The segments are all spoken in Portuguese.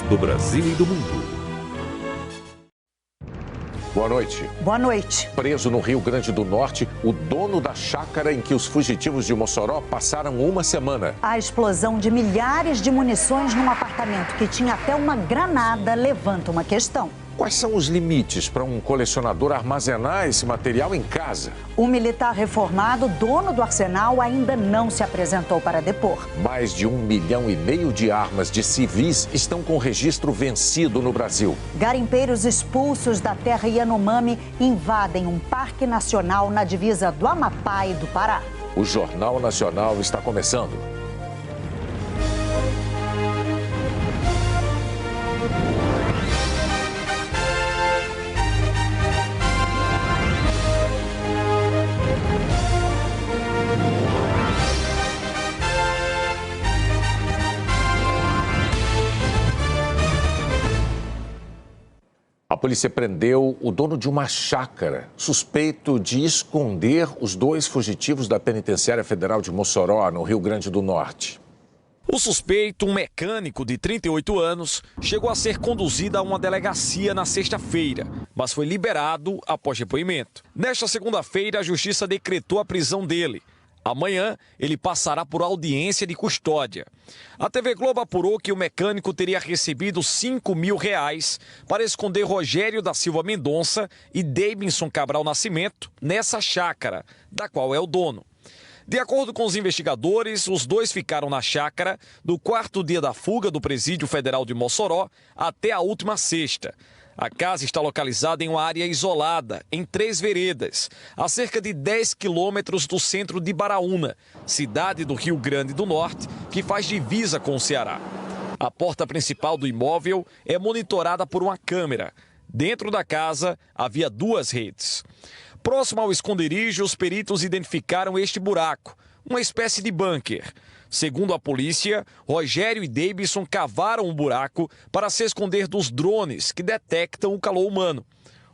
do Brasil e do mundo. Boa noite. Boa noite. Preso no Rio Grande do Norte, o dono da chácara em que os fugitivos de Mossoró passaram uma semana. A explosão de milhares de munições num apartamento que tinha até uma granada levanta uma questão. Quais são os limites para um colecionador armazenar esse material em casa? O militar reformado, dono do arsenal, ainda não se apresentou para depor. Mais de 1,5 milhão de armas de civis estão com registro vencido no Brasil. Garimpeiros expulsos da terra Yanomami invadem um parque nacional na divisa do Amapá e do Pará. O Jornal Nacional está começando. A polícia prendeu o dono de uma chácara, suspeito de esconder os 2 fugitivos da Penitenciária Federal de Mossoró, no Rio Grande do Norte. O suspeito, um mecânico de 38 anos, chegou a ser conduzido a uma delegacia na sexta-feira, mas foi liberado após depoimento. Nesta segunda-feira, a justiça decretou a prisão dele. Amanhã, ele passará por audiência de custódia. A TV Globo apurou que o mecânico teria recebido R$5 mil para esconder Rogério da Silva Mendonça e Deibinson Cabral Nascimento nessa chácara, da qual é o dono. De acordo com os investigadores, os 2 ficaram na chácara do 4º dia da fuga do Presídio Federal de Mossoró até a última sexta. A casa está localizada em uma área isolada, em 3 veredas, a cerca de 10 quilômetros do centro de Baraúna, cidade do Rio Grande do Norte, que faz divisa com o Ceará. A porta principal do imóvel é monitorada por uma câmera. Dentro da casa havia 2 redes. Próximo ao esconderijo, os peritos identificaram este buraco, uma espécie de bunker. Segundo a polícia, Rogério e Deibinson cavaram um buraco para se esconder dos drones que detectam o calor humano.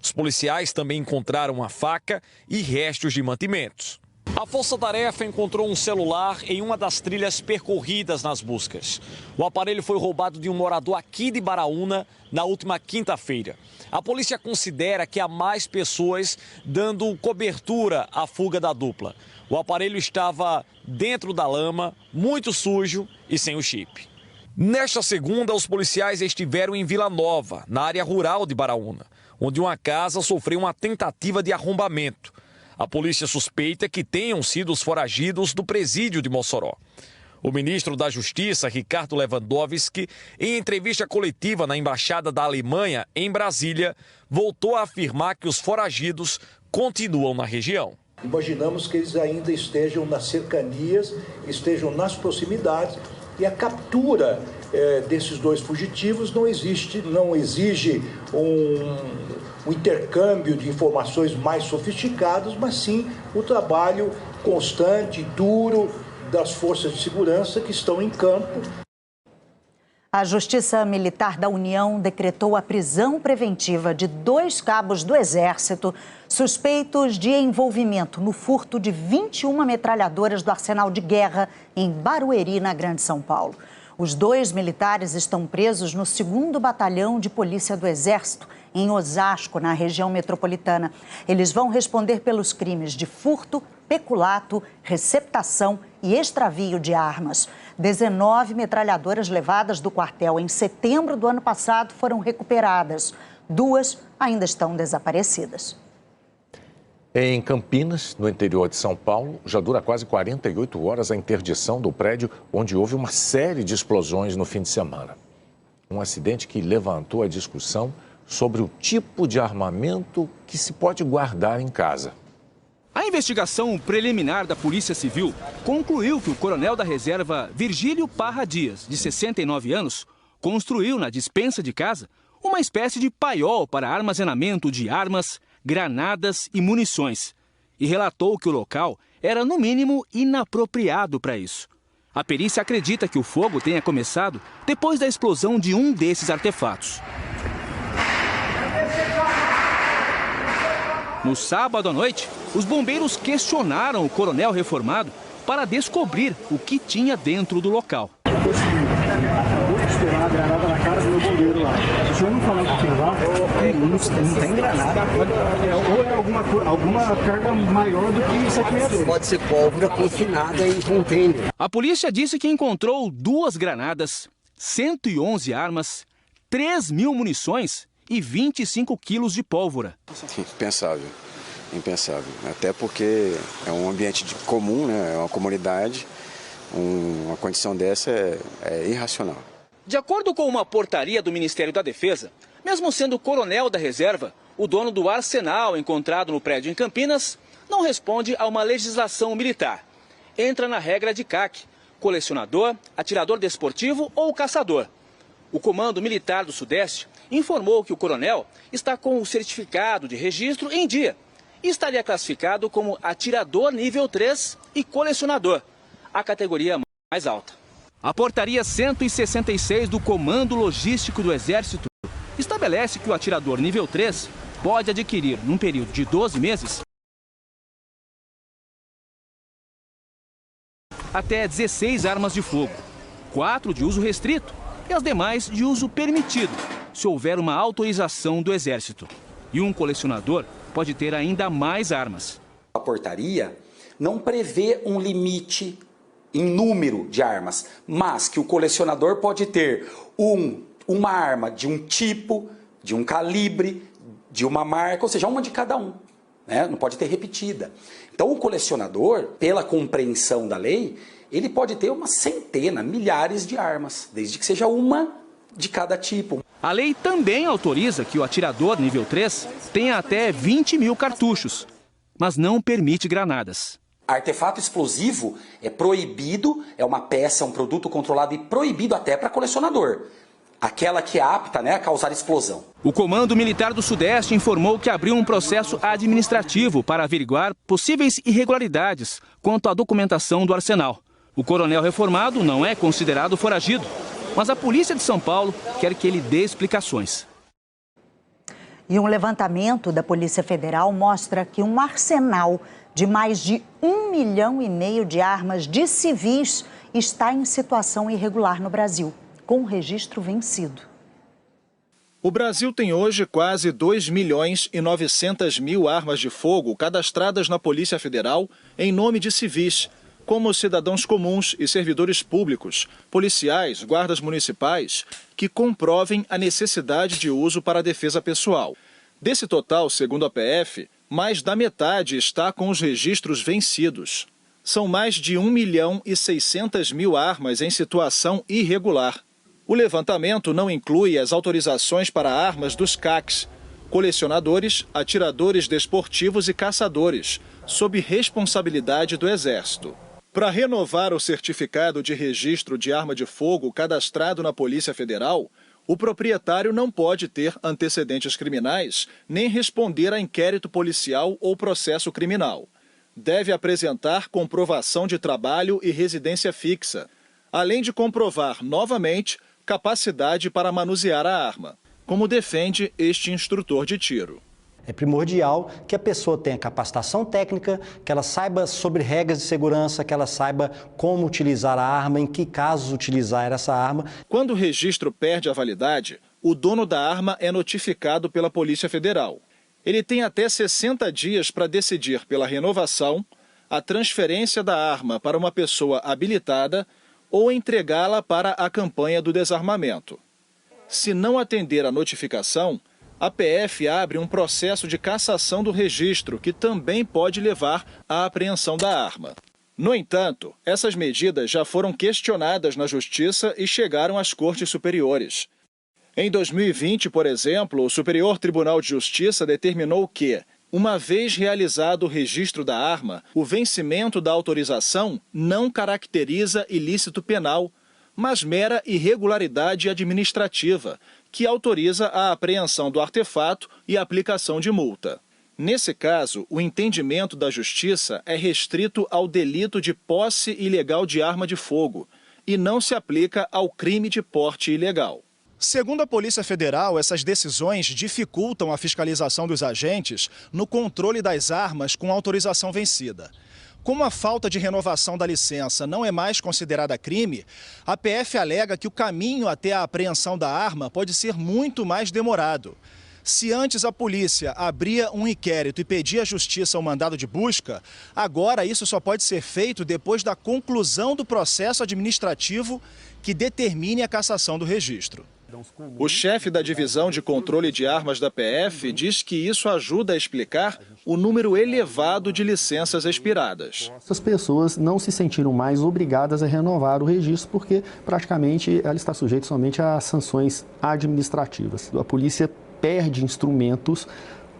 Os policiais também encontraram uma faca e restos de mantimentos. A força-tarefa encontrou um celular em uma das trilhas percorridas nas buscas. O aparelho foi roubado de um morador aqui de Baraúna na última quinta-feira. A polícia considera que há mais pessoas dando cobertura à fuga da dupla. O aparelho estava dentro da lama, muito sujo e sem o chip. Nesta segunda, os policiais estiveram em Vila Nova, na área rural de Baraúna, onde uma casa sofreu uma tentativa de arrombamento. A polícia suspeita que tenham sido os foragidos do presídio de Mossoró. O ministro da Justiça, Ricardo Lewandowski, em entrevista coletiva na Embaixada da Alemanha, em Brasília, voltou a afirmar que os foragidos continuam na região. Imaginamos que eles ainda estejam nas cercanias, estejam nas proximidades, e a captura desses 2 fugitivos não exige um intercâmbio de informações mais sofisticados, mas sim o trabalho constante, duro, das forças de segurança que estão em campo. A Justiça Militar da União decretou a prisão preventiva de 2 cabos do Exército suspeitos de envolvimento no furto de 21 metralhadoras do Arsenal de Guerra em Barueri, na Grande São Paulo. Os 2 militares estão presos no 2º Batalhão de Polícia do Exército, em Osasco, na região metropolitana. Eles vão responder pelos crimes de furto, peculato, receptação e extravio de armas. 19 metralhadoras levadas do quartel em setembro do ano passado foram recuperadas. 2 ainda estão desaparecidas. Em Campinas, no interior de São Paulo, já dura quase 48 horas a interdição do prédio onde houve uma série de explosões no fim de semana. Um acidente que levantou a discussão sobre o tipo de armamento que se pode guardar em casa. A investigação preliminar da Polícia Civil concluiu que o coronel da reserva Virgílio Parra Dias, de 69 anos, construiu na despensa de casa uma espécie de paiol para armazenamento de armas, granadas e munições, e relatou que o local era, no mínimo, inapropriado para isso. A perícia acredita que o fogo tenha começado depois da explosão de um desses artefatos. No sábado à noite, os bombeiros questionaram o coronel reformado para descobrir o que tinha dentro do local. Acabou de estourar a granada na cara do meu bombeiro. senhor não falou que tem lá? Não tem granada. Ou é alguma carga maior do que 762. Pode ser pólvora confinada em container. A polícia disse que encontrou 2 granadas, 111 armas, 3.000 munições e 25 quilos de pólvora. Impensável, impensável. Até porque é um ambiente comum, né? É uma comunidade. Uma condição dessa é irracional. De acordo com uma portaria do Ministério da Defesa, mesmo sendo coronel da reserva, o dono do arsenal encontrado no prédio em Campinas não responde a uma legislação militar. Entra na regra de CAC, colecionador, atirador desportivo ou caçador. O Comando Militar do Sudeste informou que o coronel está com o certificado de registro em dia e estaria classificado como atirador nível 3 e colecionador, a categoria mais alta. A portaria 166 do Comando Logístico do Exército estabelece que o atirador nível 3 pode adquirir, num período de 12 meses, até 16 armas de fogo, 4 de uso restrito e as demais de uso permitido, se houver uma autorização do Exército. E um colecionador pode ter ainda mais armas. A portaria não prevê um limite em número de armas, mas que o colecionador pode ter uma arma de um tipo, de um calibre, de uma marca, ou seja, uma de cada um, né? Não pode ter repetida. Então o colecionador, pela compreensão da lei, ele pode ter uma centena, milhares de armas, desde que seja uma de cada tipo. A lei também autoriza que o atirador nível 3 tenha até 20.000 cartuchos, mas não permite granadas. Artefato explosivo é proibido, é uma peça, um produto controlado e proibido até para colecionador. Aquela que é apta, né, a causar explosão. O Comando Militar do Sudeste informou que abriu um processo administrativo para averiguar possíveis irregularidades quanto à documentação do arsenal. O coronel reformado não é considerado foragido, mas a Polícia de São Paulo quer que ele dê explicações. E um levantamento da Polícia Federal mostra que um arsenal de mais de 1,5 milhão de armas de civis está em situação irregular no Brasil, com registro vencido. O Brasil tem hoje quase 2.900.000 armas de fogo cadastradas na Polícia Federal em nome de civis, como cidadãos comuns e servidores públicos, policiais, guardas municipais, que comprovem a necessidade de uso para a defesa pessoal. Desse total, segundo a PF, mais da metade está com os registros vencidos. São mais de 1.600.000 armas em situação irregular. O levantamento não inclui as autorizações para armas dos CACs, colecionadores, atiradores desportivos e caçadores, sob responsabilidade do Exército. Para renovar o certificado de registro de arma de fogo cadastrado na Polícia Federal, o proprietário não pode ter antecedentes criminais nem responder a inquérito policial ou processo criminal. Deve apresentar comprovação de trabalho e residência fixa, além de comprovar novamente capacidade para manusear a arma, como defende este instrutor de tiro. É primordial que a pessoa tenha capacitação técnica, que ela saiba sobre regras de segurança, que ela saiba como utilizar a arma, em que casos utilizar essa arma. Quando o registro perde a validade, o dono da arma é notificado pela Polícia Federal. Ele tem até 60 dias para decidir pela renovação, a transferência da arma para uma pessoa habilitada ou entregá-la para a campanha do desarmamento. Se não atender a notificação, a PF abre um processo de cassação do registro, que também pode levar à apreensão da arma. No entanto, essas medidas já foram questionadas na Justiça e chegaram às Cortes Superiores. Em 2020, por exemplo, o Superior Tribunal de Justiça determinou que, uma vez realizado o registro da arma, o vencimento da autorização não caracteriza ilícito penal, mas mera irregularidade administrativa, que autoriza a apreensão do artefato e a aplicação de multa. Nesse caso, o entendimento da Justiça é restrito ao delito de posse ilegal de arma de fogo e não se aplica ao crime de porte ilegal. Segundo a Polícia Federal, essas decisões dificultam a fiscalização dos agentes no controle das armas com autorização vencida. Como a falta de renovação da licença não é mais considerada crime, a PF alega que o caminho até a apreensão da arma pode ser muito mais demorado. Se antes a polícia abria um inquérito e pedia à justiça o mandado de busca, agora isso só pode ser feito depois da conclusão do processo administrativo que determine a cassação do registro. O chefe da divisão de controle de armas da PF diz que isso ajuda a explicar o número elevado de licenças expiradas. As pessoas não se sentiram mais obrigadas a renovar o registro porque praticamente ela está sujeita somente a sanções administrativas. A polícia perde instrumentos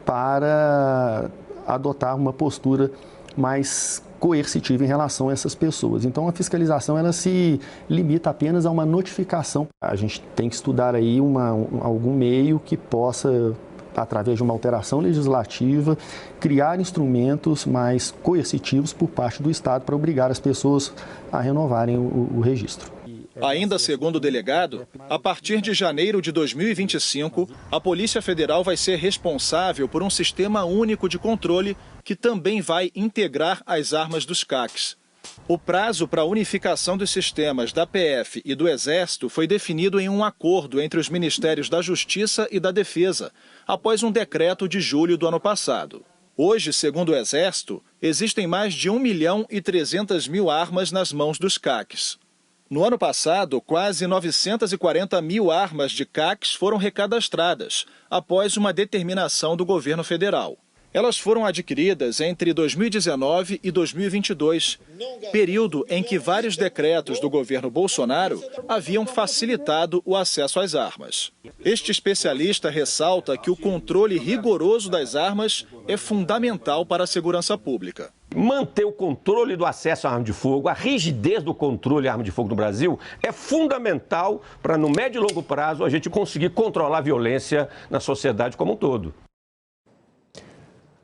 para adotar uma postura mais coercitiva em relação a essas pessoas. Então a fiscalização ela se limita apenas a uma notificação. A gente tem que estudar aí algum meio que possa, através de uma alteração legislativa, criar instrumentos mais coercitivos por parte do Estado para obrigar as pessoas a renovarem o registro. Ainda segundo o delegado, a partir de janeiro de 2025, a Polícia Federal vai ser responsável por um sistema único de controle que também vai integrar as armas dos CACs. O prazo para a unificação dos sistemas da PF e do Exército foi definido em um acordo entre os Ministérios da Justiça e da Defesa, após um decreto de julho do ano passado. Hoje, segundo o Exército, existem mais de 1.300.000 armas nas mãos dos CACs. No ano passado, quase 940.000 armas de CACs foram recadastradas, após uma determinação do governo federal. Elas foram adquiridas entre 2019 e 2022, período em que vários decretos do governo Bolsonaro haviam facilitado o acesso às armas. Este especialista ressalta que o controle rigoroso das armas é fundamental para a segurança pública. Manter o controle do acesso à arma de fogo, a rigidez do controle à arma de fogo no Brasil é fundamental para, no médio e longo prazo, a gente conseguir controlar a violência na sociedade como um todo.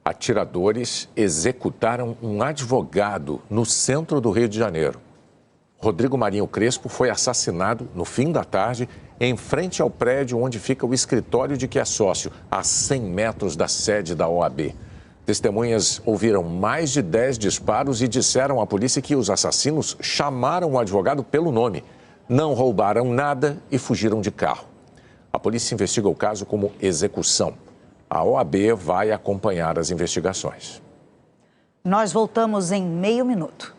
Atiradores executaram um advogado no centro do Rio de Janeiro. Rodrigo Marinho Crespo foi assassinado no fim da tarde em frente ao prédio onde fica o escritório de que é sócio, a 100 metros da sede da OAB. Testemunhas ouviram mais de 10 disparos e disseram à polícia que os assassinos chamaram o advogado pelo nome. Não roubaram nada e fugiram de carro. A polícia investiga o caso como execução. A OAB vai acompanhar as investigações. Nós voltamos em meio minuto.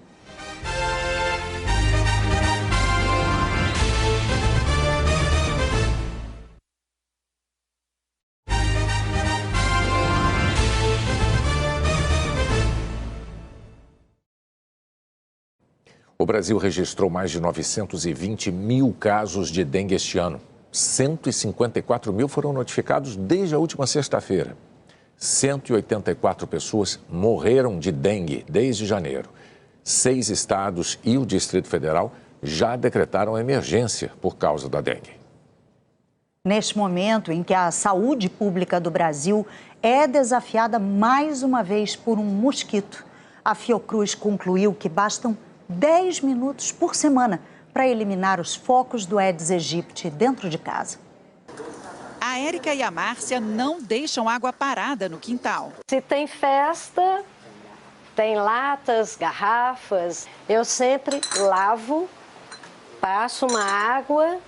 O Brasil registrou mais de 920.000 casos de dengue este ano. 154.000 foram notificados desde a última sexta-feira. 184 pessoas morreram de dengue desde janeiro. 6 estados e o Distrito Federal já decretaram emergência por causa da dengue. Neste momento em que a saúde pública do Brasil é desafiada mais uma vez por um mosquito, a Fiocruz concluiu que bastam 10 minutos por semana para eliminar os focos do Aedes aegypti dentro de casa. A Érica e a Márcia não deixam água parada no quintal. Se tem festa, tem latas, garrafas, eu sempre lavo, passo uma água,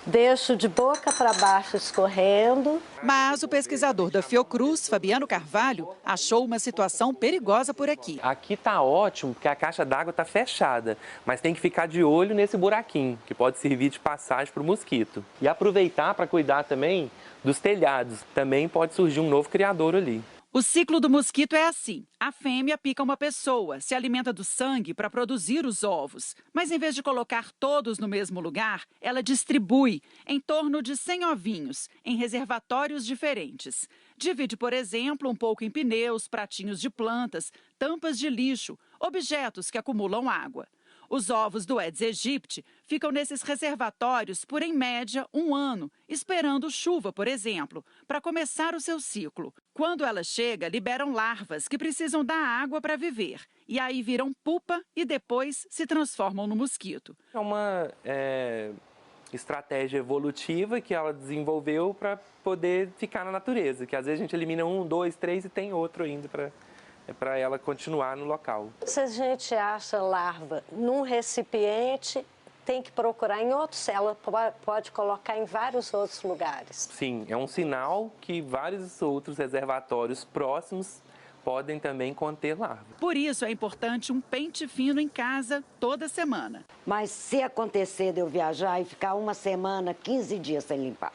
deixo de boca para baixo escorrendo. Mas o pesquisador da Fiocruz, Fabiano Carvalho, achou uma situação perigosa por aqui. Aqui tá ótimo, porque a caixa d'água tá fechada, mas tem que ficar de olho nesse buraquinho, que pode servir de passagem para o mosquito. E aproveitar para cuidar também dos telhados. Também pode surgir um novo criador ali. O ciclo do mosquito é assim. A fêmea pica uma pessoa, se alimenta do sangue para produzir os ovos. Mas em vez de colocar todos no mesmo lugar, ela distribui em torno de 100 ovinhos em reservatórios diferentes. Divide, por exemplo, um pouco em pneus, pratinhos de plantas, tampas de lixo, objetos que acumulam água. Os ovos do Aedes aegypti ficam nesses reservatórios por, em média, 1 ano, esperando chuva, por exemplo, para começar o seu ciclo. Quando ela chega, liberam larvas que precisam da água para viver. E aí viram pupa e depois se transformam no mosquito. É uma estratégia evolutiva que ela desenvolveu para poder ficar na natureza. Que às vezes a gente elimina 1, 2, 3 e tem outro ainda para para ela continuar no local. Se a gente acha larva num recipiente, tem que procurar em outros, ela pode colocar em vários outros lugares. Sim, é um sinal que vários outros reservatórios próximos podem também conter larva. Por isso é importante um pente fino em casa toda semana. Mas se acontecer de eu viajar e ficar uma semana, 15 dias sem limpar?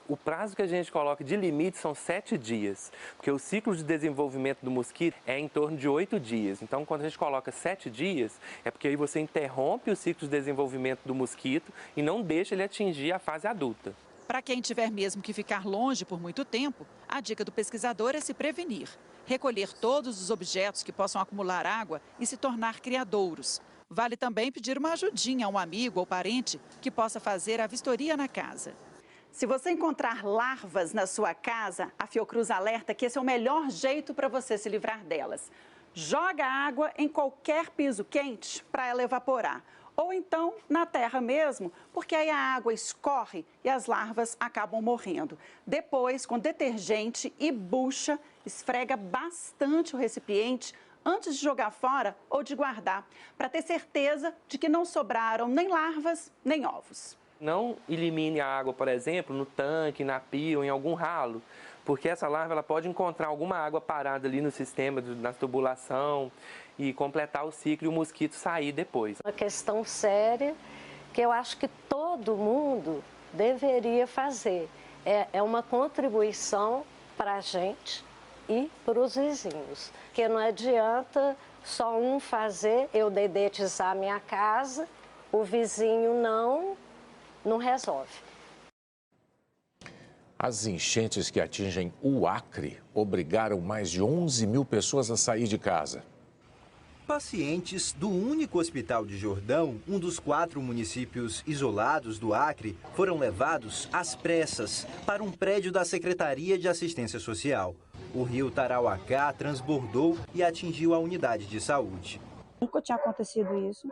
O prazo que a gente coloca de limite são 7 dias, porque o ciclo de desenvolvimento do mosquito é em torno de 8 dias. Então, quando a gente coloca 7 dias, é porque aí você interrompe o ciclo de desenvolvimento do mosquito e não deixa ele atingir a fase adulta. Para quem tiver mesmo que ficar longe por muito tempo, a dica do pesquisador é se prevenir. Recolher todos os objetos que possam acumular água e se tornar criadouros. Vale também pedir uma ajudinha a um amigo ou parente que possa fazer a vistoria na casa. Se você encontrar larvas na sua casa, a Fiocruz alerta que esse é o melhor jeito para você se livrar delas. Joga água em qualquer piso quente para ela evaporar. Ou então na terra mesmo, porque aí a água escorre e as larvas acabam morrendo. Depois, com detergente e bucha, esfrega bastante o recipiente antes de jogar fora ou de guardar, para ter certeza de que não sobraram nem larvas nem ovos. Não elimine a água, por exemplo, no tanque, na pia ou em algum ralo, porque essa larva ela pode encontrar alguma água parada ali no sistema, na tubulação, e completar o ciclo e o mosquito sair depois. Uma questão séria que eu acho que todo mundo deveria fazer. É uma contribuição para a gente e para os vizinhos. Porque não adianta só um fazer, eu dedetizar minha casa, o vizinho não resolve. As enchentes que atingem o Acre obrigaram mais de 11 mil pessoas a sair de casa. Pacientes do único hospital de Jordão, um dos 4 municípios isolados do Acre, foram levados às pressas para um prédio da Secretaria de Assistência Social. O rio Tarauacá transbordou e atingiu a unidade de saúde. Nunca tinha acontecido isso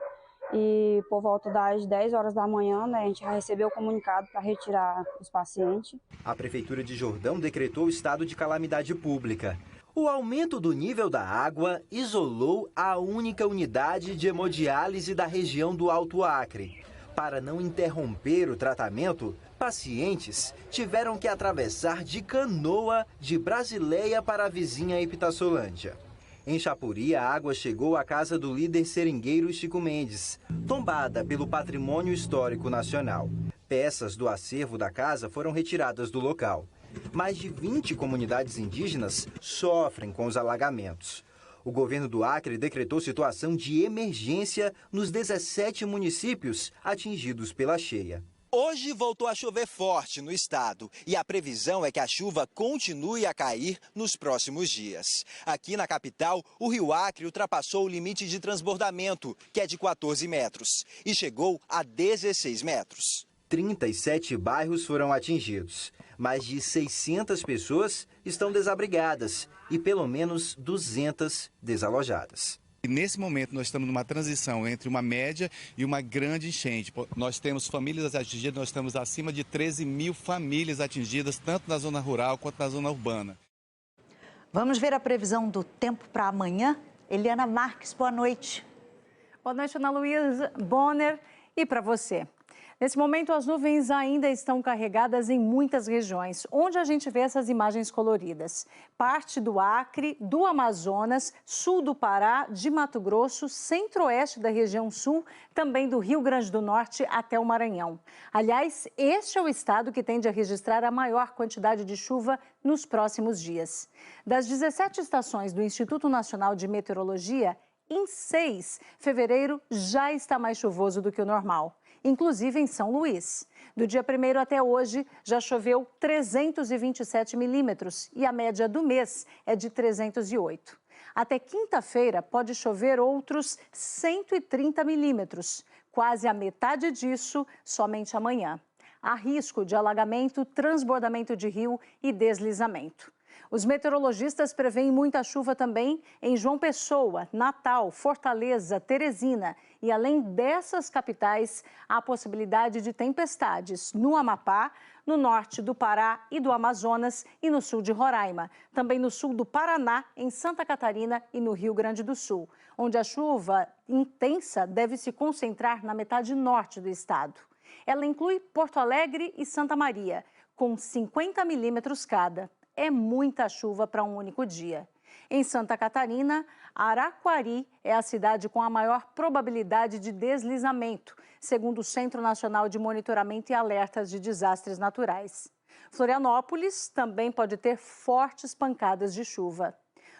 e por volta das 10 horas da manhã, a gente já recebeu o comunicado para retirar os pacientes. A Prefeitura de Jordão decretou estado de calamidade pública. O aumento do nível da água isolou a única unidade de hemodiálise da região do Alto Acre. Para não interromper o tratamento, pacientes tiveram que atravessar de canoa de Brasileia para a vizinha Epitassolândia. Em Chapuri, a água chegou à casa do líder seringueiro Chico Mendes, tombada pelo Patrimônio Histórico Nacional. Peças do acervo da casa foram retiradas do local. Mais de 20 comunidades indígenas sofrem com os alagamentos. O governo do Acre decretou situação de emergência nos 17 municípios atingidos pela cheia. Hoje voltou a chover forte no estado e a previsão é que a chuva continue a cair nos próximos dias. Aqui na capital, o rio Acre ultrapassou o limite de transbordamento, que é de 14 metros, e chegou a 16 metros. 37 bairros foram atingidos. Mais de 600 pessoas estão desabrigadas e pelo menos 200 desalojadas. Nesse momento, nós estamos numa transição entre uma média e uma grande enchente. Nós temos famílias atingidas, nós temos acima de 13 mil famílias atingidas, tanto na zona rural quanto na zona urbana. Vamos ver a previsão do tempo para amanhã? Eliana Marques, boa noite. Boa noite, Ana Luísa, Bonner, e para você. Nesse momento, as nuvens ainda estão carregadas em muitas regiões, onde a gente vê essas imagens coloridas. Parte do Acre, do Amazonas, sul do Pará, de Mato Grosso, centro-oeste da região sul, também do Rio Grande do Norte até o Maranhão. Aliás, este é o estado que tende a registrar a maior quantidade de chuva nos próximos dias. Das 17 estações do Instituto Nacional de Meteorologia, em 6, fevereiro já está mais chuvoso do que o normal, inclusive em São Luís. Do dia 1º até hoje, já choveu 327 milímetros e a média do mês é de 308. Até quinta-feira pode chover outros 130 milímetros, quase a metade disso somente amanhã. Há risco de alagamento, transbordamento de rio e deslizamento. Os meteorologistas preveem muita chuva também em João Pessoa, Natal, Fortaleza, Teresina. E além dessas capitais, há a possibilidade de tempestades no Amapá, no norte do Pará e do Amazonas e no sul de Roraima. Também no sul do Paraná, em Santa Catarina e no Rio Grande do Sul, onde a chuva intensa deve se concentrar na metade norte do estado. Ela inclui Porto Alegre e Santa Maria, com 50 milímetros cada. É muita chuva para um único dia. Em Santa Catarina, Araquari é a cidade com a maior probabilidade de deslizamento, segundo o Centro Nacional de Monitoramento e Alertas de Desastres Naturais. Florianópolis também pode ter fortes pancadas de chuva.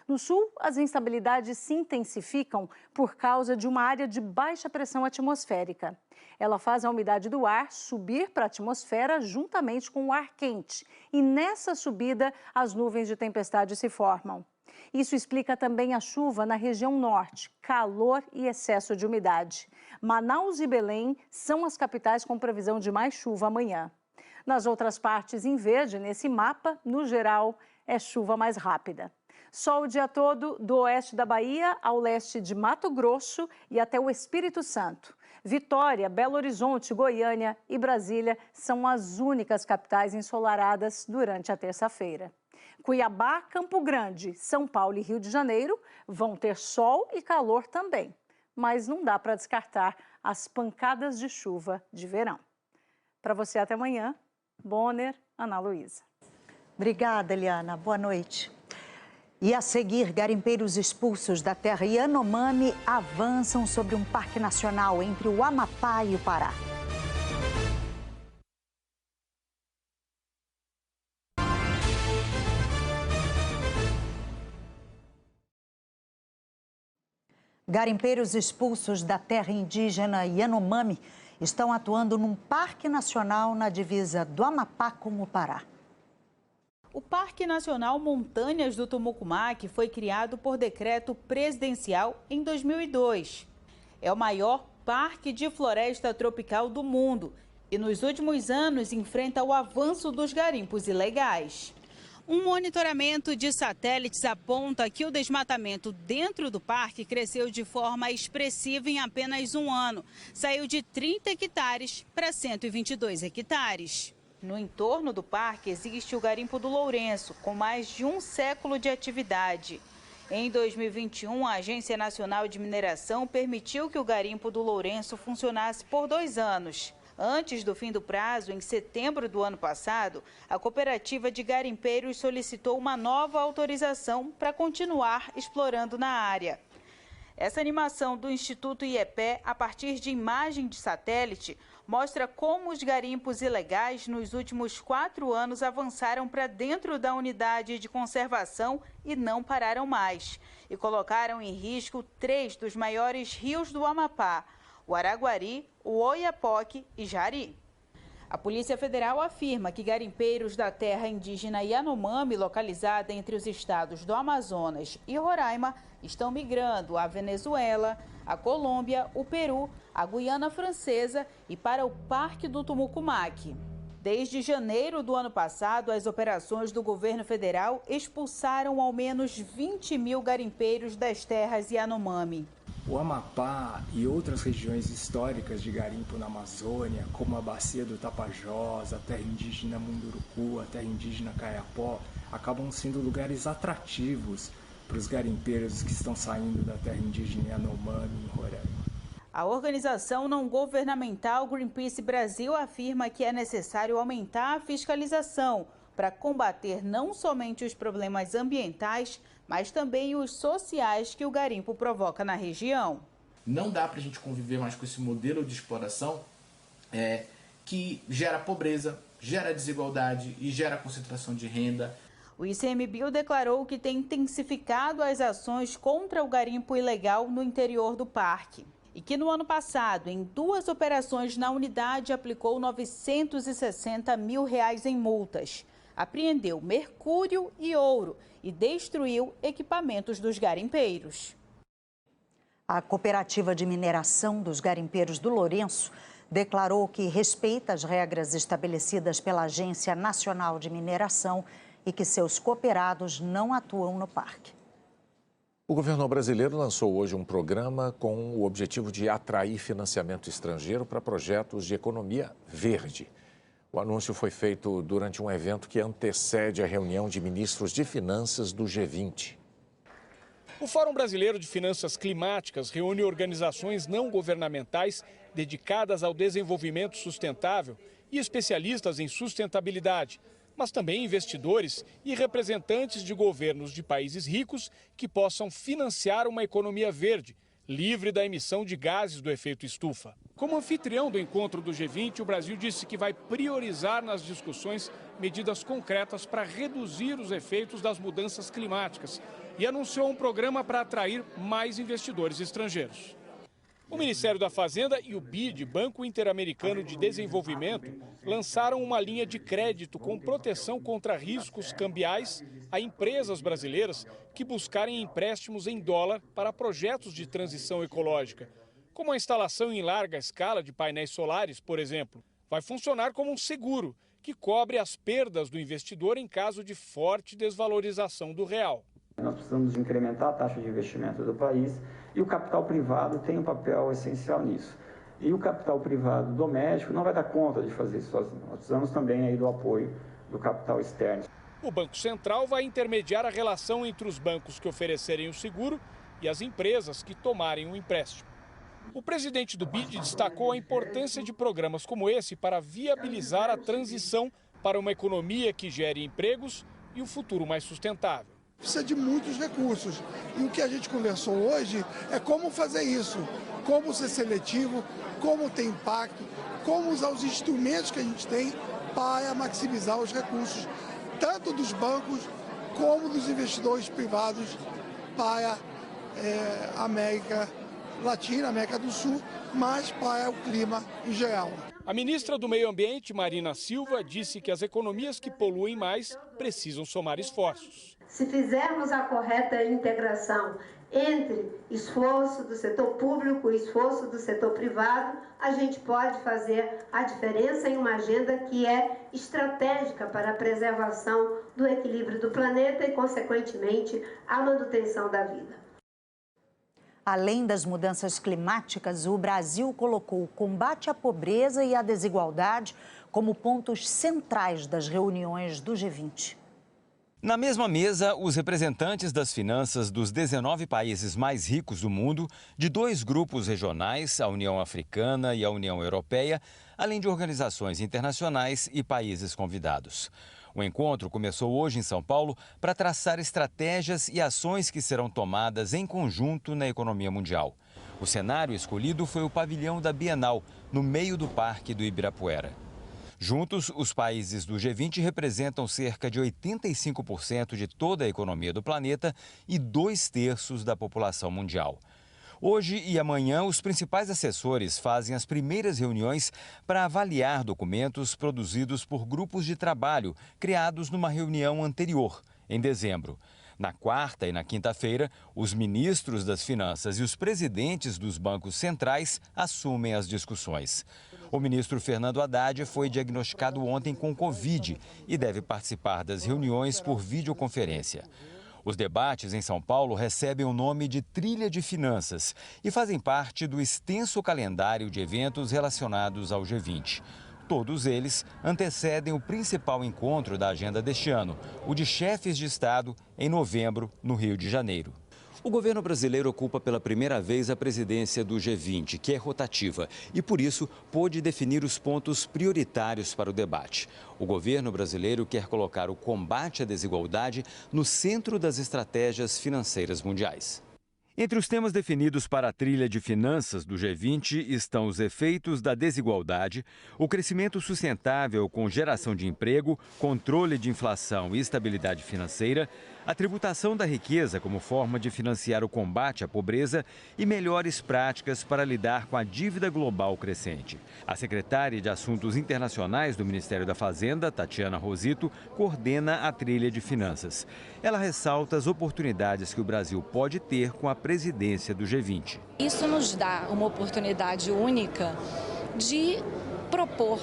No sul, as instabilidades se intensificam por causa de uma área de baixa pressão atmosférica. Ela faz a umidade do ar subir para a atmosfera juntamente com o ar quente. E nessa subida, as nuvens de tempestade se formam. Isso explica também a chuva na região norte, calor e excesso de umidade. Manaus e Belém são as capitais com previsão de mais chuva amanhã. Nas outras partes em verde, nesse mapa, no geral, é chuva mais rápida. Sol o dia todo, do oeste da Bahia ao leste de Mato Grosso e até o Espírito Santo. Vitória, Belo Horizonte, Goiânia e Brasília são as únicas capitais ensolaradas durante a terça-feira. Cuiabá, Campo Grande, São Paulo e Rio de Janeiro vão ter sol e calor também, mas não dá para descartar as pancadas de chuva de verão. Para você, até amanhã. Bonner, Ana Luísa. Obrigada, Eliana. Boa noite. E a seguir, garimpeiros expulsos da terra Yanomami avançam sobre um parque nacional entre o Amapá e o Pará. Garimpeiros expulsos da terra indígena Yanomami estão atuando num parque nacional na divisa do Amapá com o Pará. O Parque Nacional Montanhas do Tumucumaque foi criado por decreto presidencial em 2002. É o maior parque de floresta tropical do mundo e nos últimos anos enfrenta o avanço dos garimpos ilegais. Um monitoramento de satélites aponta que o desmatamento dentro do parque cresceu de forma expressiva em apenas um ano. Saiu de 30 hectares para 122 hectares. No entorno do parque existe o Garimpo do Lourenço, com mais de um século de atividade. Em 2021, a Agência Nacional de Mineração permitiu que o Garimpo do Lourenço funcionasse por 2 anos. Antes do fim do prazo, em setembro do ano passado, a cooperativa de garimpeiros solicitou uma nova autorização para continuar explorando na área. Essa animação do Instituto IEPE, a partir de imagem de satélite, mostra como os garimpos ilegais nos últimos 4 anos avançaram para dentro da unidade de conservação e não pararam mais. E colocaram em risco 3 dos maiores rios do Amapá, o Araguari, o Oiapoque e Jari. A Polícia Federal afirma que garimpeiros da terra indígena Yanomami, localizada entre os estados do Amazonas e Roraima, estão migrando à Venezuela, a Colômbia, o Peru, a Guiana Francesa e para o Parque do Tumucumaque. Desde janeiro do ano passado, as operações do governo federal expulsaram ao menos 20 mil garimpeiros das terras Yanomami. O Amapá e outras regiões históricas de garimpo na Amazônia, como a Bacia do Tapajós, a terra indígena Munduruku, a terra indígena Kayapó, acabam sendo lugares atrativos para os garimpeiros que estão saindo da terra indígena Yanomami em Roraima. A organização não governamental Greenpeace Brasil afirma que é necessário aumentar a fiscalização para combater não somente os problemas ambientais, mas também os sociais que o garimpo provoca na região. Não dá para a gente conviver mais com esse modelo de exploração que gera pobreza, gera desigualdade e gera concentração de renda. O ICMBio declarou que tem intensificado as ações contra o garimpo ilegal no interior do parque. E que no ano passado, em 2 operações na unidade, aplicou R$ 960 mil em multas. Apreendeu mercúrio e ouro e destruiu equipamentos dos garimpeiros. A cooperativa de mineração dos garimpeiros do Lourenço declarou que respeita as regras estabelecidas pela Agência Nacional de Mineração e que seus cooperados não atuam no parque. O governo brasileiro lançou hoje um programa com o objetivo de atrair financiamento estrangeiro para projetos de economia verde. O anúncio foi feito durante um evento que antecede a reunião de ministros de finanças do G20. O Fórum Brasileiro de Finanças Climáticas reúne organizações não governamentais dedicadas ao desenvolvimento sustentável e especialistas em sustentabilidade, mas também investidores e representantes de governos de países ricos que possam financiar uma economia verde, livre da emissão de gases do efeito estufa. Como anfitrião do encontro do G20, o Brasil disse que vai priorizar nas discussões medidas concretas para reduzir os efeitos das mudanças climáticas e anunciou um programa para atrair mais investidores estrangeiros. O Ministério da Fazenda e o BID, Banco Interamericano de Desenvolvimento, lançaram uma linha de crédito com proteção contra riscos cambiais a empresas brasileiras que buscarem empréstimos em dólar para projetos de transição ecológica, como a instalação em larga escala de painéis solares, por exemplo. Vai funcionar como um seguro que cobre as perdas do investidor em caso de forte desvalorização do real. Nós precisamos incrementar a taxa de investimento do país e o capital privado tem um papel essencial nisso. E o capital privado doméstico não vai dar conta de fazer isso sozinho. Nós precisamos também aí do apoio do capital externo. O Banco Central vai intermediar a relação entre os bancos que oferecerem o seguro e as empresas que tomarem o empréstimo. O presidente do BID destacou a importância de programas como esse para viabilizar a transição para uma economia que gere empregos e um futuro mais sustentável. Precisa de muitos recursos. E o que a gente conversou hoje é como fazer isso, como ser seletivo, como ter impacto, como usar os instrumentos que a gente tem para maximizar os recursos, tanto dos bancos como dos investidores privados para a América Latina, América do Sul, mas para o clima em geral. A ministra do Meio Ambiente, Marina Silva, disse que as economias que poluem mais precisam somar esforços. Se fizermos a correta integração entre esforço do setor público e esforço do setor privado, a gente pode fazer a diferença em uma agenda que é estratégica para a preservação do equilíbrio do planeta e, consequentemente, a manutenção da vida. Além das mudanças climáticas, o Brasil colocou o combate à pobreza e à desigualdade como pontos centrais das reuniões do G20. Na mesma mesa, os representantes das finanças dos 19 países mais ricos do mundo, de 2 grupos regionais, a União Africana e a União Europeia, além de organizações internacionais e países convidados. O encontro começou hoje em São Paulo para traçar estratégias e ações que serão tomadas em conjunto na economia mundial. O cenário escolhido foi o pavilhão da Bienal, no meio do Parque do Ibirapuera. Juntos, os países do G20 representam cerca de 85% de toda a economia do planeta e 2/3 da população mundial. Hoje e amanhã, os principais assessores fazem as primeiras reuniões para avaliar documentos produzidos por grupos de trabalho criados numa reunião anterior, em dezembro. Na quarta e na quinta-feira, os ministros das Finanças e os presidentes dos bancos centrais assumem as discussões. O ministro Fernando Haddad foi diagnosticado ontem com Covid e deve participar das reuniões por videoconferência. Os debates em São Paulo recebem o nome de Trilha de Finanças e fazem parte do extenso calendário de eventos relacionados ao G20. Todos eles antecedem o principal encontro da agenda deste ano, o de chefes de Estado, em novembro, no Rio de Janeiro. O governo brasileiro ocupa pela primeira vez a presidência do G20, que é rotativa, e por isso pôde definir os pontos prioritários para o debate. O governo brasileiro quer colocar o combate à desigualdade no centro das estratégias financeiras mundiais. Entre os temas definidos para a trilha de finanças do G20 estão os efeitos da desigualdade, o crescimento sustentável com geração de emprego, controle de inflação e estabilidade financeira, a tributação da riqueza como forma de financiar o combate à pobreza e melhores práticas para lidar com a dívida global crescente. A secretária de Assuntos Internacionais do Ministério da Fazenda, Tatiana Rosito, coordena a trilha de finanças. Ela ressalta as oportunidades que o Brasil pode ter com a presidência do G20. Isso nos dá uma oportunidade única de propor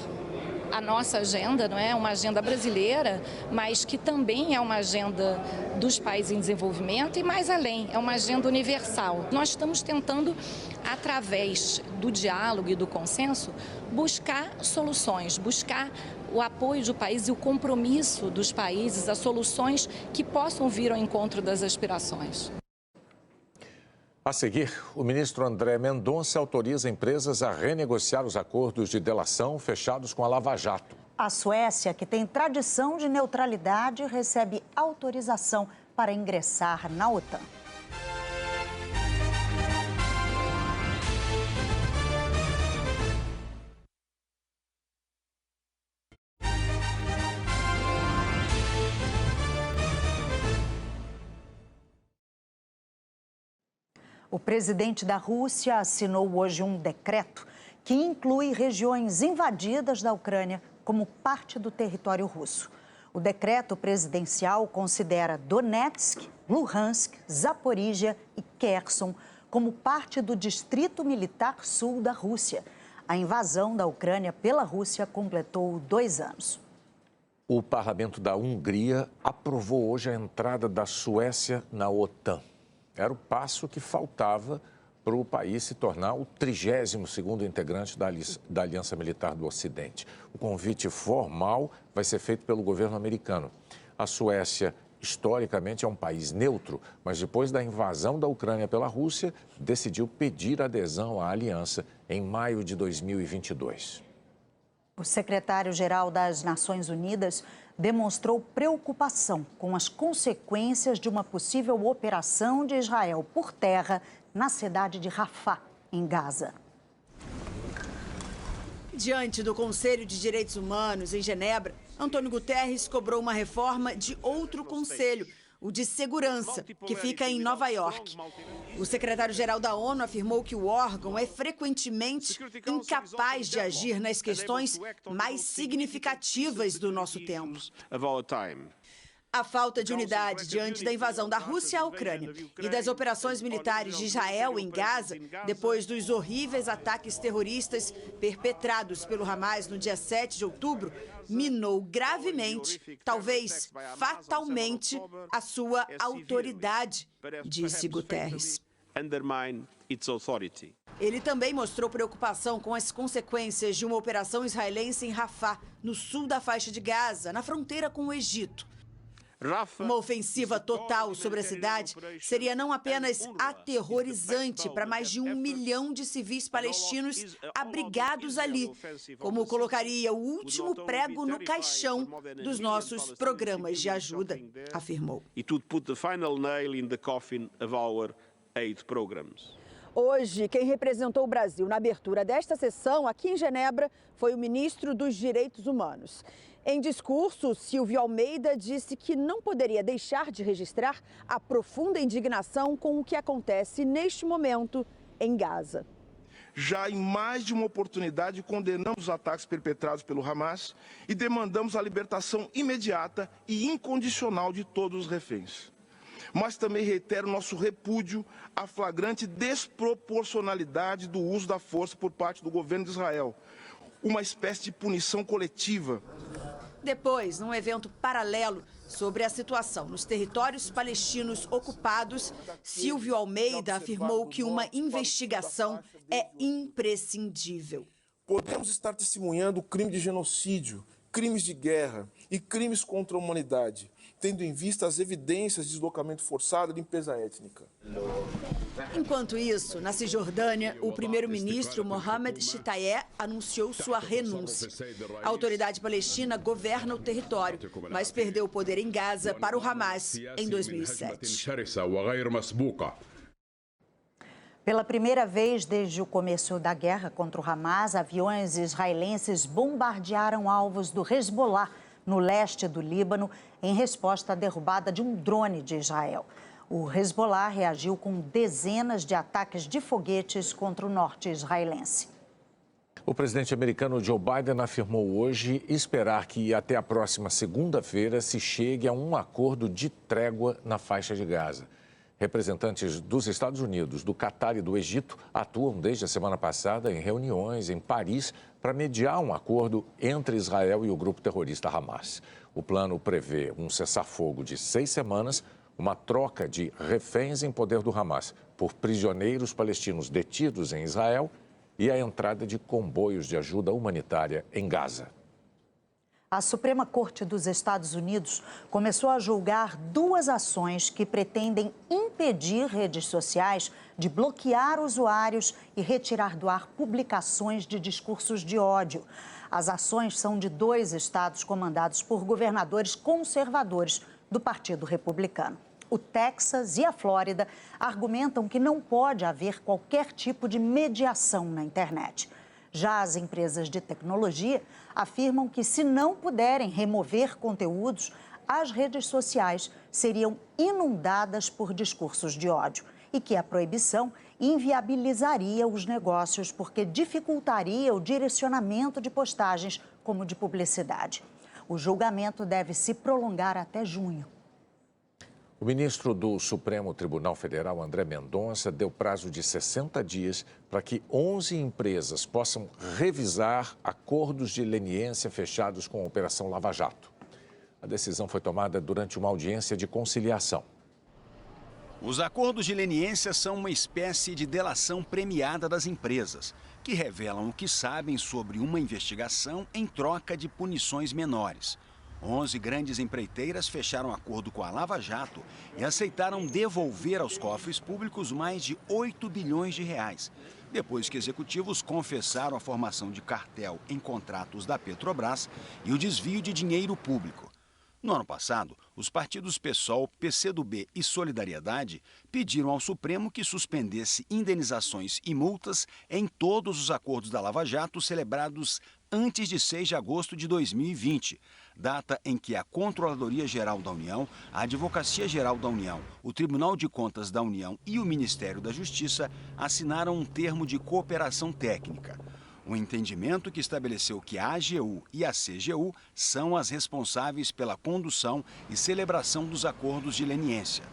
a nossa agenda, não é uma agenda brasileira, mas que também é uma agenda dos países em desenvolvimento e mais além, é uma agenda universal. Nós estamos tentando, através do diálogo e do consenso, buscar soluções, buscar o apoio do país e o compromisso dos países a soluções que possam vir ao encontro das aspirações. A seguir, o ministro André Mendonça autoriza empresas a renegociar os acordos de delação fechados com a Lava Jato. A Suécia, que tem tradição de neutralidade, recebe autorização para ingressar na OTAN. O presidente da Rússia assinou hoje um decreto que inclui regiões invadidas da Ucrânia como parte do território russo. O decreto presidencial considera Donetsk, Luhansk, Zaporígia e Kherson como parte do Distrito Militar Sul da Rússia. A invasão da Ucrânia pela Rússia completou 2 anos. O parlamento da Hungria aprovou hoje a entrada da Suécia na OTAN. Era o passo que faltava para o país se tornar o 32º integrante da Aliança Militar do Ocidente. O convite formal vai ser feito pelo governo americano. A Suécia, historicamente, é um país neutro, mas depois da invasão da Ucrânia pela Rússia, decidiu pedir adesão à aliança em maio de 2022. O secretário-geral das Nações Unidas demonstrou preocupação com as consequências de uma possível operação de Israel por terra na cidade de Rafah, em Gaza. Diante do Conselho de Direitos Humanos, em Genebra, Antônio Guterres cobrou uma reforma de outro conselho, o de Segurança, que fica em Nova York. O secretário-geral da ONU afirmou que o órgão é frequentemente incapaz de agir nas questões mais significativas do nosso tempo. A falta de unidade diante da invasão da Rússia à Ucrânia e das operações militares de Israel em Gaza, depois dos horríveis ataques terroristas perpetrados pelo Hamas no dia 7 de outubro, minou gravemente, talvez fatalmente, a sua autoridade, disse Guterres. Ele também mostrou preocupação com as consequências de uma operação israelense em Rafah, no sul da faixa de Gaza, na fronteira com o Egito. Uma ofensiva total sobre a cidade seria não apenas aterrorizante para mais de 1 milhão de civis palestinos abrigados ali, como colocaria o último prego no caixão dos nossos programas de ajuda, afirmou. Hoje, quem representou o Brasil na abertura desta sessão aqui em Genebra foi o ministro dos Direitos Humanos. Em discurso, Silvio Almeida disse que não poderia deixar de registrar a profunda indignação com o que acontece neste momento em Gaza. Já em mais de uma oportunidade, condenamos os ataques perpetrados pelo Hamas e demandamos a libertação imediata e incondicional de todos os reféns. Mas também reitero nosso repúdio à flagrante desproporcionalidade do uso da força por parte do governo de Israel, uma espécie de punição coletiva. Depois, num evento paralelo sobre a situação nos territórios palestinos ocupados, Silvio Almeida afirmou que uma investigação é imprescindível. Podemos estar testemunhando o crime de genocídio, crimes de guerra e crimes contra a humanidade, tendo em vista as evidências de deslocamento forçado e limpeza étnica. Enquanto isso, na Cisjordânia, o primeiro-ministro Mohamed Shtayyeh anunciou sua renúncia. A autoridade palestina governa o território, mas perdeu o poder em Gaza para o Hamas em 2007. Pela primeira vez desde o começo da guerra contra o Hamas, aviões israelenses bombardearam alvos do Hezbollah, no leste do Líbano, em resposta à derrubada de um drone de Israel. O Hezbollah reagiu com dezenas de ataques de foguetes contra o norte israelense. O presidente americano Joe Biden afirmou hoje esperar que até a próxima segunda-feira se chegue a um acordo de trégua na faixa de Gaza. Representantes dos Estados Unidos, do Catar e do Egito atuam desde a semana passada em reuniões em Paris para mediar um acordo entre Israel e o grupo terrorista Hamas. O plano prevê um cessar-fogo de 6 semanas, uma troca de reféns em poder do Hamas por prisioneiros palestinos detidos em Israel e a entrada de comboios de ajuda humanitária em Gaza. A Suprema Corte dos Estados Unidos começou a julgar 2 ações que pretendem impedir redes sociais de bloquear usuários e retirar do ar publicações de discursos de ódio. As ações são de 2 estados comandados por governadores conservadores do Partido Republicano. O Texas e a Flórida argumentam que não pode haver qualquer tipo de mediação na internet. Já as empresas de tecnologia afirmam que, se não puderem remover conteúdos, as redes sociais seriam inundadas por discursos de ódio e que a proibição inviabilizaria os negócios porque dificultaria o direcionamento de postagens como de publicidade. O julgamento deve se prolongar até junho. O ministro do Supremo Tribunal Federal, André Mendonça, deu prazo de 60 dias para que 11 empresas possam revisar acordos de leniência fechados com a Operação Lava Jato. A decisão foi tomada durante uma audiência de conciliação. Os acordos de leniência são uma espécie de delação premiada das empresas, que revelam o que sabem sobre uma investigação em troca de punições menores. 11 grandes empreiteiras fecharam acordo com a Lava Jato e aceitaram devolver aos cofres públicos mais de 8 bilhões de reais, depois que executivos confessaram a formação de cartel em contratos da Petrobras e o desvio de dinheiro público. No ano passado, os partidos PSOL, PCdoB e Solidariedade pediram ao Supremo que suspendesse indenizações e multas em todos os acordos da Lava Jato celebrados antes de 6 de agosto de 2020, data em que a Controladoria Geral da União, a Advocacia Geral da União, o Tribunal de Contas da União e o Ministério da Justiça assinaram um termo de cooperação técnica. Um entendimento que estabeleceu que a AGU e a CGU são as responsáveis pela condução e celebração dos acordos de leniência.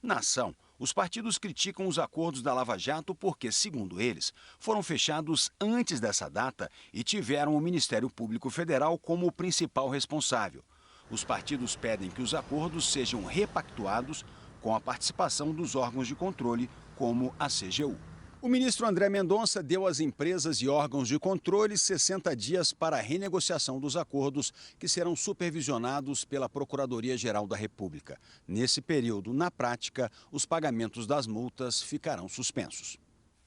Na ação, os partidos criticam os acordos da Lava Jato porque, segundo eles, foram fechados antes dessa data e tiveram o Ministério Público Federal como o principal responsável. Os partidos pedem que os acordos sejam repactuados com a participação dos órgãos de controle, como a CGU. O ministro André Mendonça deu às empresas e órgãos de controle 60 dias para a renegociação dos acordos que serão supervisionados pela Procuradoria-Geral da República. Nesse período, na prática, os pagamentos das multas ficarão suspensos.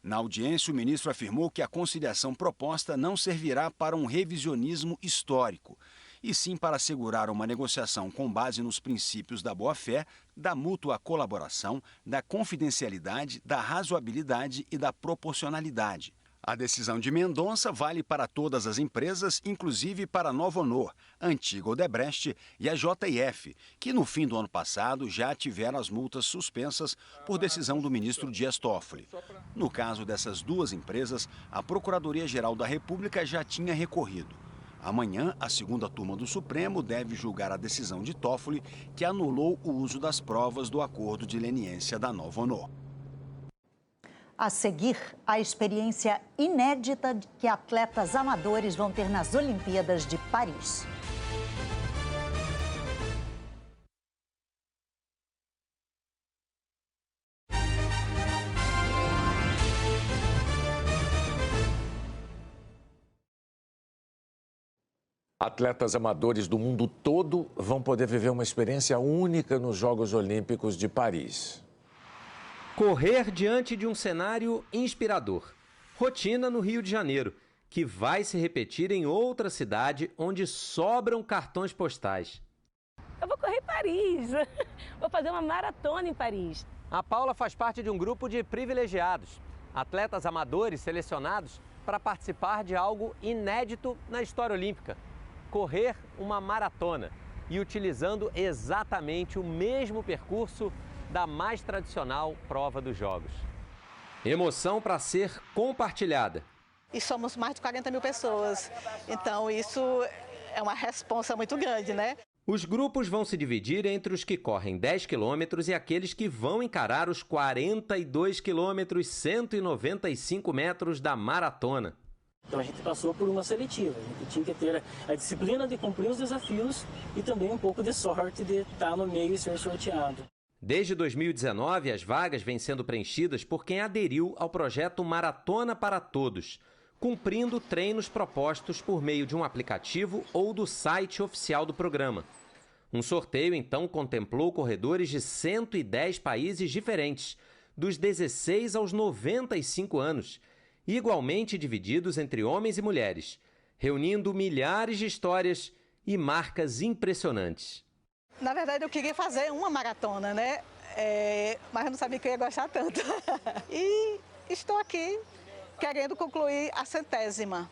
Na audiência, o ministro afirmou que a conciliação proposta não servirá para um revisionismo histórico, e sim para assegurar uma negociação com base nos princípios da boa-fé, da mútua colaboração, da confidencialidade, da razoabilidade e da proporcionalidade. A decisão de Mendonça vale para todas as empresas, inclusive para a Nova Honor, antiga Odebrecht e a JF, que no fim do ano passado já tiveram as multas suspensas por decisão do ministro Dias Toffoli. No caso dessas 2 empresas, a Procuradoria-Geral da República já tinha recorrido. Amanhã, a segunda turma do Supremo deve julgar a decisão de Toffoli, que anulou o uso das provas do acordo de leniência da Nova Honor. A seguir, a experiência inédita que atletas amadores vão ter nas Olimpíadas de Paris. Atletas amadores do mundo todo vão poder viver uma experiência única nos Jogos Olímpicos de Paris. Correr diante de um cenário inspirador. Rotina no Rio de Janeiro, que vai se repetir em outra cidade onde sobram cartões postais. Eu vou correr em Paris, vou fazer uma maratona em Paris. A Paula faz parte de um grupo de privilegiados, atletas amadores selecionados para participar de algo inédito na história olímpica. Correr uma maratona e utilizando exatamente o mesmo percurso da mais tradicional prova dos Jogos. Emoção para ser compartilhada. E somos mais de 40 mil pessoas, então isso é uma responsa muito grande, né? Os grupos vão se dividir entre os que correm 10 quilômetros e aqueles que vão encarar os 42 quilômetros, 195 metros da maratona. Então a gente passou por uma seletiva, a gente tinha que ter a disciplina de cumprir os desafios e também um pouco de sorte de estar no meio e ser sorteado. Desde 2019, as vagas vêm sendo preenchidas por quem aderiu ao projeto Maratona para Todos, cumprindo treinos propostos por meio de um aplicativo ou do site oficial do programa. Um sorteio, então, contemplou corredores de 110 países diferentes, dos 16 aos 95 anos, igualmente divididos entre homens e mulheres, reunindo milhares de histórias e marcas impressionantes. Na verdade, eu queria fazer uma maratona, né? Mas eu não sabia que eu ia gostar tanto. E estou aqui querendo concluir a 100ª.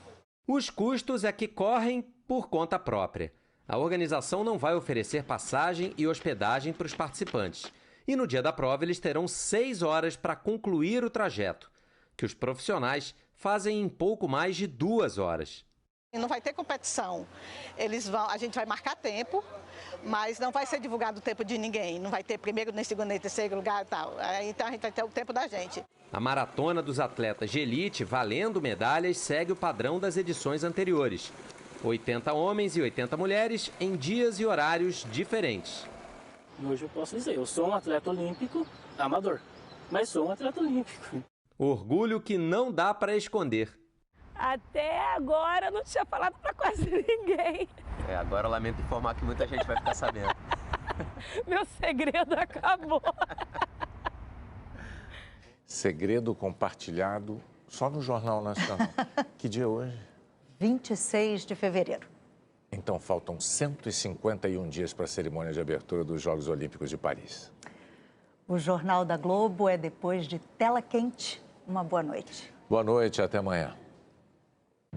Os custos é que correm por conta própria. A organização não vai oferecer passagem e hospedagem para os participantes. E no dia da prova eles terão 6 horas para concluir o trajeto, que os profissionais fazem em pouco mais de 2 horas. Não vai ter competição. A gente vai marcar tempo, mas não vai ser divulgado o tempo de ninguém. Não vai ter primeiro, nem segundo, nem terceiro lugar e tal. Então a gente vai ter o tempo da gente. A maratona dos atletas de elite, valendo medalhas, segue o padrão das edições anteriores. 80 homens e 80 mulheres em dias e horários diferentes. Hoje eu posso dizer, eu sou um atleta olímpico amador, mas sou um atleta olímpico. Orgulho que não dá para esconder. Até agora eu não tinha falado para quase ninguém. Agora eu lamento informar que muita gente vai ficar sabendo. Meu segredo acabou. Segredo compartilhado só no Jornal Nacional. Que dia é hoje? 26 de fevereiro. Então faltam 151 dias para a cerimônia de abertura dos Jogos Olímpicos de Paris. O Jornal da Globo é depois de Tela Quente. Uma boa noite. Boa noite, até amanhã.